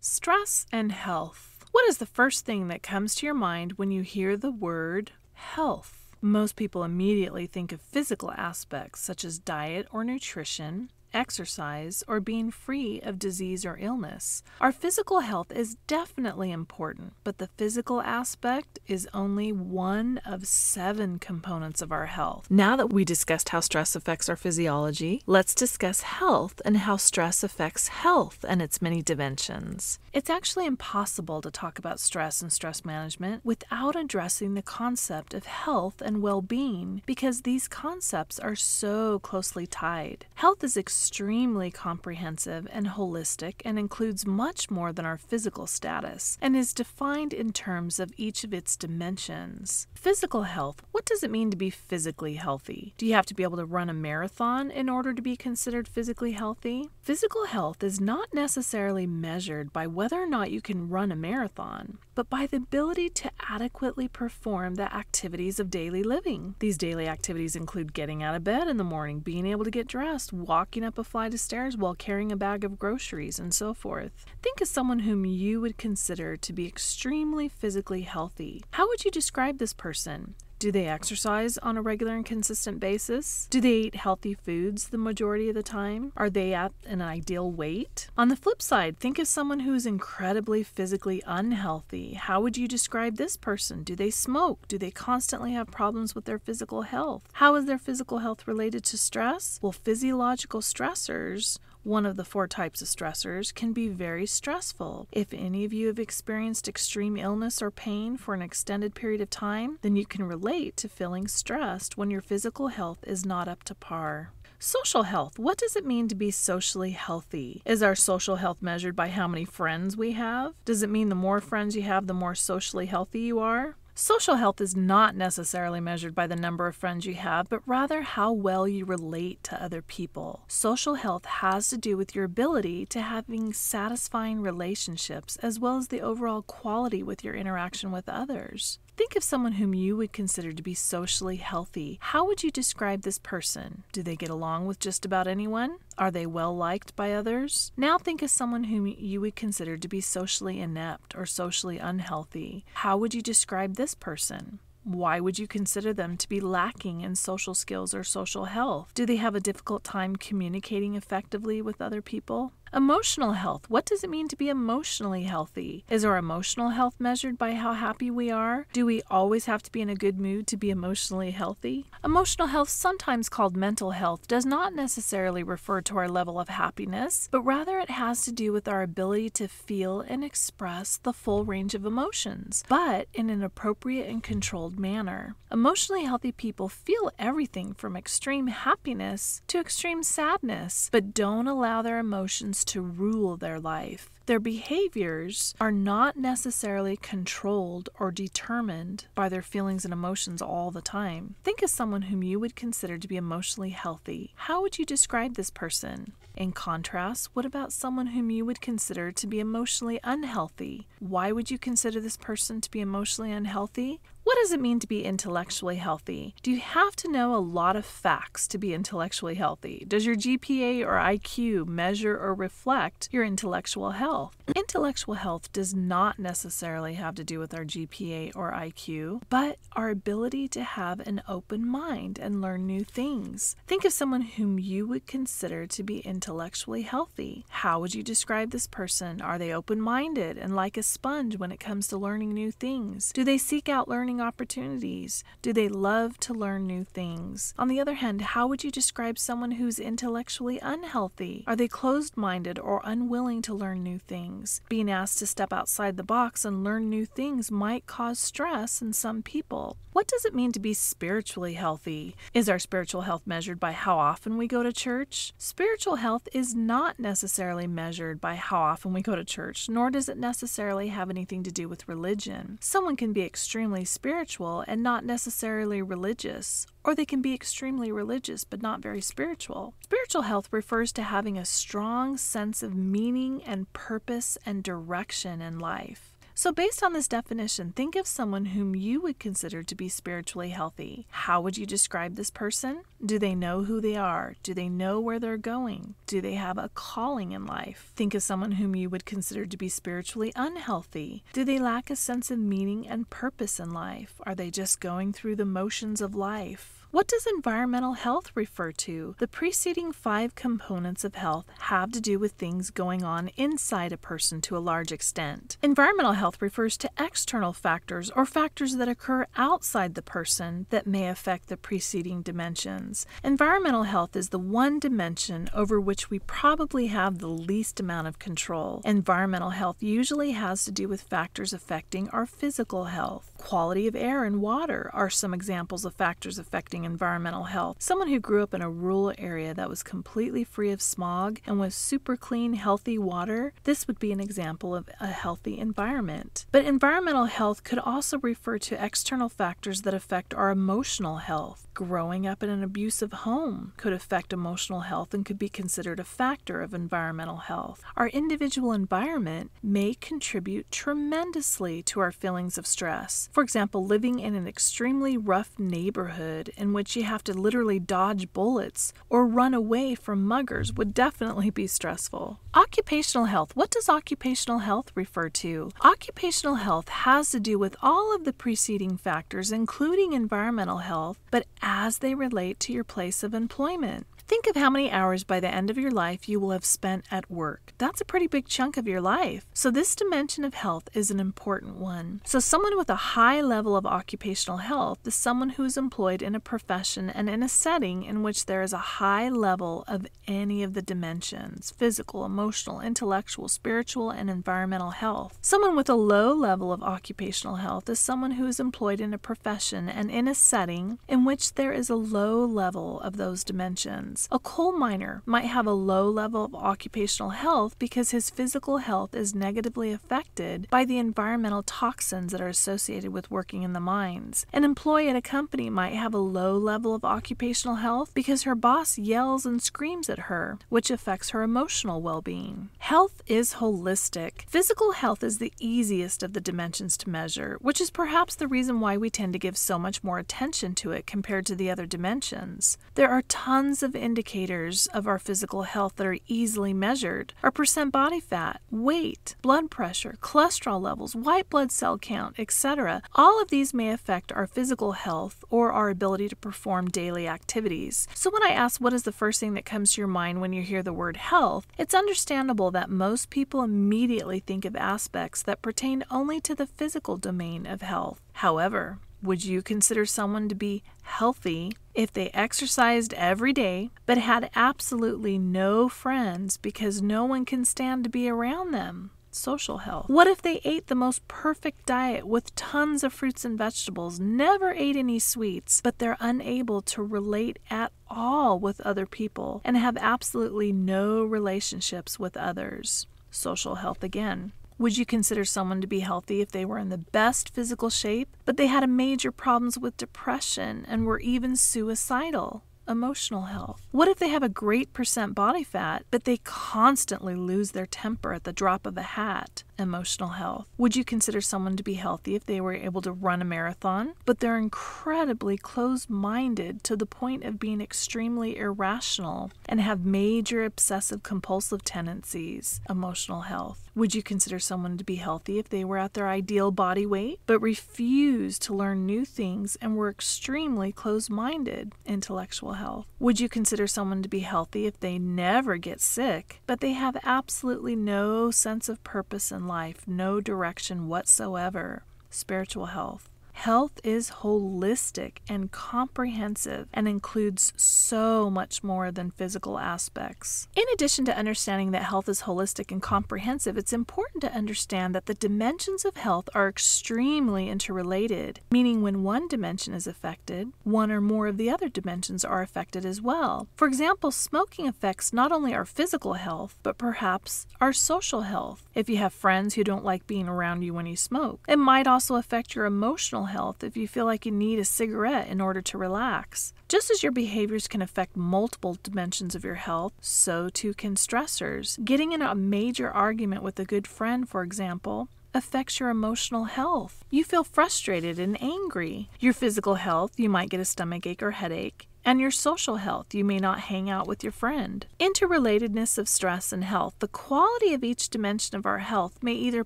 Stress and health. What is the first thing that comes to your mind when you hear the word health? Most people immediately think of physical aspects such as diet or nutrition, exercise, or being free of disease or illness. Our physical health is definitely important, but the physical aspect is only one of 7 components of our health. Now that we discussed how stress affects our physiology, let's discuss health and how stress affects health and its many dimensions. It's actually impossible to talk about stress and stress management without addressing the concept of health and well-being because these concepts are so closely tied. Health is extremely comprehensive and holistic and includes much more than our physical status and is defined in terms of each of its dimensions. Physical health. What does it mean to be physically healthy? Do you have to be able to run a marathon in order to be considered physically healthy? Physical health is not necessarily measured by whether or not you can run a marathon, but by the ability to adequately perform the activities of daily living. These daily activities include getting out of bed in the morning, being able to get dressed, walking up a flight of stairs while carrying a bag of groceries, and so forth. Think of someone whom you would consider to be extremely physically healthy. How would you describe this person? Do they exercise on a regular and consistent basis? Do they eat healthy foods the majority of the time? Are they at an ideal weight? On the flip side, think of someone who is incredibly physically unhealthy. How would you describe this person? Do they smoke? Do they constantly have problems with their physical health? How is their physical health related to stress? Well, physiological stressors, one of the 4 types of stressors, can be very stressful. If any of you have experienced extreme illness or pain for an extended period of time, then you can relate to feeling stressed when your physical health is not up to par. Social health. What does it mean to be socially healthy? Is our social health measured by how many friends we have? Does it mean the more friends you have, the more socially healthy you are? Social health is not necessarily measured by the number of friends you have, but rather how well you relate to other people. Social health has to do with your ability to having satisfying relationships as well as the overall quality with your interaction with others. Think of someone whom you would consider to be socially healthy. How would you describe this person? Do they get along with just about anyone? Are they well liked by others? Now think of someone whom you would consider to be socially inept or socially unhealthy. How would you describe this person? Why would you consider them to be lacking in social skills or social health? Do they have a difficult time communicating effectively with other people? Emotional health. What does it mean to be emotionally healthy? Is our emotional health measured by how happy we are? Do we always have to be in a good mood to be emotionally healthy? Emotional health, sometimes called mental health, does not necessarily refer to our level of happiness, but rather it has to do with our ability to feel and express the full range of emotions, but in an appropriate and controlled manner. Emotionally healthy people feel everything from extreme happiness to extreme sadness, but don't allow their emotions to rule their life. Their behaviors are not necessarily controlled or determined by their feelings and emotions all the time. Think of someone whom you would consider to be emotionally healthy. How would you describe this person? In contrast, what about someone whom you would consider to be emotionally unhealthy? Why would you consider this person to be emotionally unhealthy? What does it mean to be intellectually healthy? Do you have to know a lot of facts to be intellectually healthy? Does your GPA or IQ measure or reflect your intellectual health? Intellectual health does not necessarily have to do with our GPA or IQ, but our ability to have an open mind and learn new things. Think of someone whom you would consider to be intellectually healthy. How would you describe this person? Are they open-minded and like a sponge when it comes to learning new things? Do they seek out learning opportunities? Do they love to learn new things? On the other hand, how would you describe someone who's intellectually unhealthy? Are they closed-minded or unwilling to learn new things? Being asked to step outside the box and learn new things might cause stress in some people. What does it mean to be spiritually healthy? Is our spiritual health measured by how often we go to church? Spiritual health is not necessarily measured by how often we go to church, nor does it necessarily have anything to do with religion. Someone can be extremely spiritual and not necessarily religious, or they can be extremely religious but not very spiritual. Spiritual health refers to having a strong sense of meaning and purpose and direction in life. So based on this definition, think of someone whom you would consider to be spiritually healthy. How would you describe this person? Do they know who they are? Do they know where they're going? Do they have a calling in life? Think of someone whom you would consider to be spiritually unhealthy. Do they lack a sense of meaning and purpose in life? Are they just going through the motions of life? What does environmental health refer to? The preceding 5 components of health have to do with things going on inside a person to a large extent. Environmental health refers to external factors or factors that occur outside the person that may affect the preceding dimensions. Environmental health is the one dimension over which we probably have the least amount of control. Environmental health usually has to do with factors affecting our physical health. Quality of air and water are some examples of factors affecting environmental health. Someone who grew up in a rural area that was completely free of smog and with super clean, healthy water, this would be an example of a healthy environment. But environmental health could also refer to external factors that affect our emotional health. Growing up in an abusive home could affect emotional health and could be considered a factor of environmental health. Our individual environment may contribute tremendously to our feelings of stress. For example, living in an extremely rough neighborhood in which you have to literally dodge bullets or run away from muggers would definitely be stressful. Occupational health. What does occupational health refer to? Occupational health has to do with all of the preceding factors, including environmental health, but as they relate to your place of employment. Think of how many hours by the end of your life you will have spent at work. That's a pretty big chunk of your life. So this dimension of health is an important one. So someone with a high level of occupational health is someone who is employed in a profession and in a setting in which there is a high level of any of the dimensions: physical, emotional, intellectual, spiritual, and environmental health. Someone with a low level of occupational health is someone who is employed in a profession and in a setting in which there is a low level of those dimensions. A coal miner might have a low level of occupational health because his physical health is negatively affected by the environmental toxins that are associated with working in the mines. An employee at a company might have a low level of occupational health because her boss yells and screams at her, which affects her emotional well-being. Health is holistic. Physical health is the easiest of the dimensions to measure, which is perhaps the reason why we tend to give so much more attention to it compared to the other dimensions. There are tons of indicators of our physical health that are easily measured. Our percent body fat, weight, blood pressure, cholesterol levels, white blood cell count, etc. All of these may affect our physical health or our ability to perform daily activities. So when I ask what is the first thing that comes to your mind when you hear the word health, it's understandable that most people immediately think of aspects that pertain only to the physical domain of health. However, would you consider someone to be healthy if they exercised every day but had absolutely no friends because no one can stand to be around them? Social health. What if they ate the most perfect diet with tons of fruits and vegetables, never ate any sweets, but they're unable to relate at all with other people and have absolutely no relationships with others? Social health again. Would you consider someone to be healthy if they were in the best physical shape, but they had major problems with depression and were even suicidal? Emotional health. What if they have a great percent body fat, but they constantly lose their temper at the drop of a hat? Emotional health. Would you consider someone to be healthy if they were able to run a marathon, but they're incredibly closed-minded to the point of being extremely irrational and have major obsessive-compulsive tendencies? Emotional health. Would you consider someone to be healthy if they were at their ideal body weight, but refused to learn new things and were extremely closed-minded? Intellectual health. Would you consider someone to be healthy if they never get sick, but they have absolutely no sense of purpose in life, no direction whatsoever? Spiritual health. Health is holistic and comprehensive and includes so much more than physical aspects. In addition to understanding that health is holistic and comprehensive, it's important to understand that the dimensions of health are extremely interrelated, meaning when one dimension is affected, one or more of the other dimensions are affected as well. For example, smoking affects not only our physical health, but perhaps our social health. If you have friends who don't like being around you when you smoke, it might also affect your emotional health if you feel like you need a cigarette in order to relax. Just as your behaviors can affect multiple dimensions of your health, so too can stressors. Getting in a major argument with a good friend, for example, affects your emotional health. You feel frustrated and angry. Your physical health, you might get a stomachache or headache. And your social health, you may not hang out with your friend. Interrelatedness of stress and health. The quality of each dimension of our health may either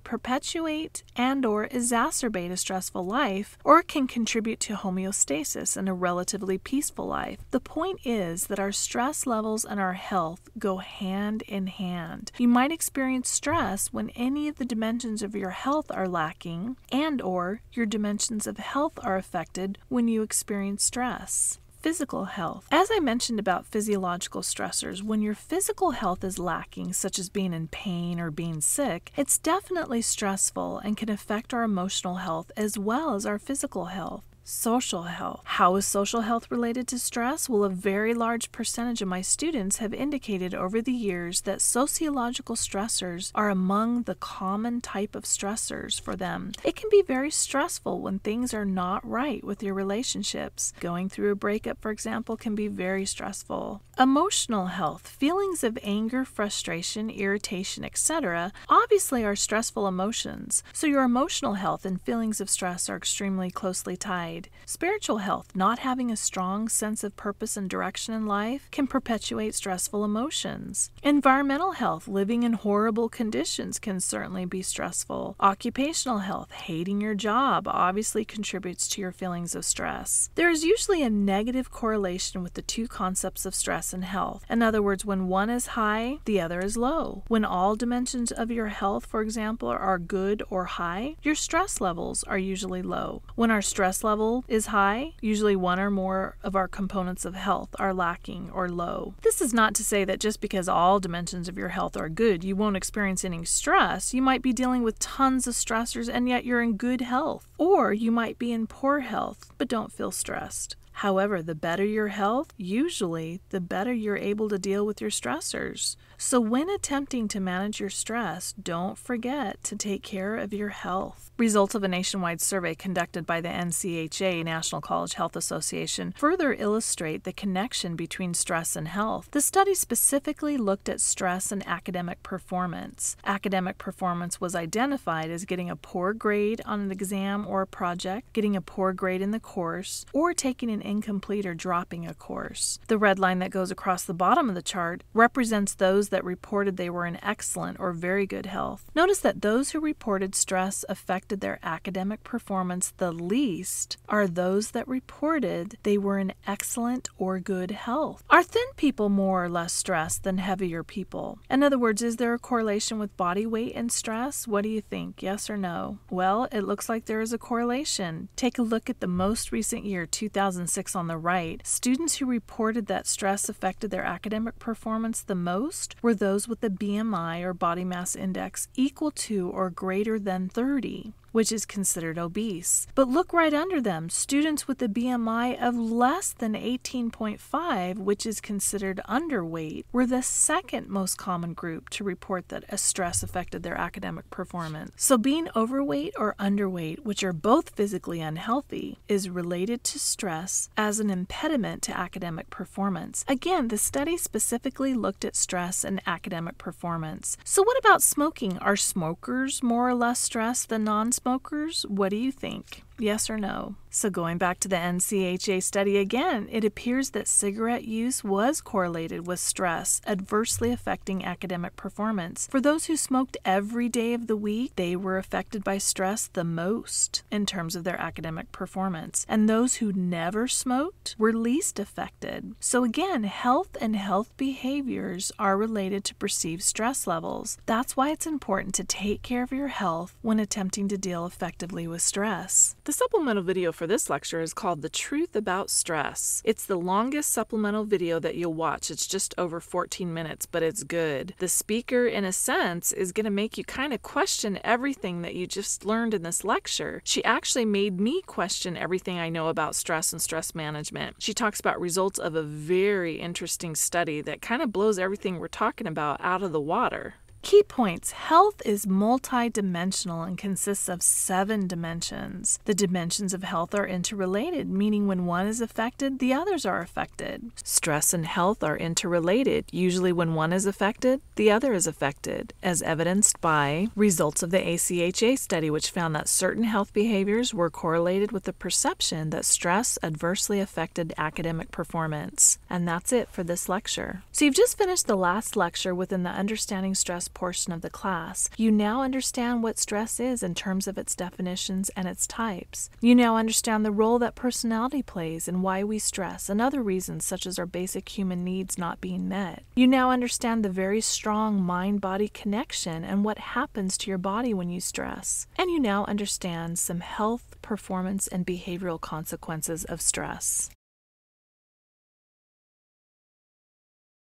perpetuate and/or exacerbate a stressful life, or it can contribute to homeostasis and a relatively peaceful life. The point is that our stress levels and our health go hand in hand. You might experience stress when any of the dimensions of your health are lacking, and/or your dimensions of health are affected when you experience stress. Physical health. As I mentioned about physiological stressors, when your physical health is lacking, such as being in pain or being sick, it's definitely stressful and can affect our emotional health as well as our physical health. Social health. How is social health related to stress? Well, a very large percentage of my students have indicated over the years that sociological stressors are among the common type of stressors for them. It can be very stressful when things are not right with your relationships. Going through a breakup, for example, can be very stressful. Emotional health. Feelings of anger, frustration, irritation, etc. obviously are stressful emotions, so your emotional health and feelings of stress are extremely closely tied. Spiritual health, not having a strong sense of purpose and direction in life, can perpetuate stressful emotions. Environmental health, living in horrible conditions, can certainly be stressful. Occupational health, hating your job, obviously contributes to your feelings of stress. There is usually a negative correlation with the two concepts of stress and health. In other words, when one is high, the other is low. When all dimensions of your health, for example, are good or high, your stress levels are usually low. When our stress level is high, usually one or more of our components of health are lacking or low. This is not to say that just because all dimensions of your health are good, you won't experience any stress. You might be dealing with tons of stressors and yet you're in good health. Or you might be in poor health but don't feel stressed. However, the better your health, usually the better you're able to deal with your stressors. So when attempting to manage your stress, don't forget to take care of your health. Results of a nationwide survey conducted by the NCHA, National College Health Association, further illustrate the connection between stress and health. The study specifically looked at stress and academic performance. Academic performance was identified as getting a poor grade on an exam or a project, getting a poor grade in the course, or taking an incomplete or dropping a course. The red line that goes across the bottom of the chart represents those that reported they were in excellent or very good health. Notice that those who reported stress affected their academic performance the least are those that reported they were in excellent or good health. Are thin people more or less stressed than heavier people? In other words, is there a correlation with body weight and stress? What do you think? Yes or no? Well, it looks like there is a correlation. Take a look at the most recent year, 2006 on the right. Students who reported that stress affected their academic performance the most were those with a BMI or body mass index equal to or greater than 30. Which is considered obese. But look right under them, students with a BMI of less than 18.5, which is considered underweight, were the second most common group to report that a stress affected their academic performance. So being overweight or underweight, which are both physically unhealthy, is related to stress as an impediment to academic performance. Again, the study specifically looked at stress and academic performance. So what about smoking? Are smokers more or less stressed than non-smokers? What do you think? Yes or no? So going back to the NCHA study again, it appears that cigarette use was correlated with stress, adversely affecting academic performance. For those who smoked every day of the week, they were affected by stress the most in terms of their academic performance. And those who never smoked were least affected. So again, health and health behaviors are related to perceived stress levels. That's why it's important to take care of your health when attempting to deal effectively with stress. The supplemental video for this lecture is called The Truth About Stress. It's the longest supplemental video that you'll watch. It's just over 14 minutes, but it's good. The speaker, in a sense, is going to make you kind of question everything that you just learned in this lecture. She actually made me question everything I know about stress and stress management. She talks about results of a very interesting study that kind of blows everything we're talking about out of the water. Key points. Health is multidimensional and consists of 7 dimensions. The dimensions of health are interrelated, meaning when one is affected, the others are affected. Stress and health are interrelated. Usually when one is affected, the other is affected, as evidenced by results of the ACHA study, which found that certain health behaviors were correlated with the perception that stress adversely affected academic performance. And that's it for this lecture. So you've just finished the last lecture within the Understanding Stress portion of the class. You now understand what stress is in terms of its definitions and its types. You now understand the role that personality plays and why we stress and other reasons such as our basic human needs not being met. You now understand the very strong mind-body connection and what happens to your body when you stress. And you now understand some health, performance, and behavioral consequences of stress.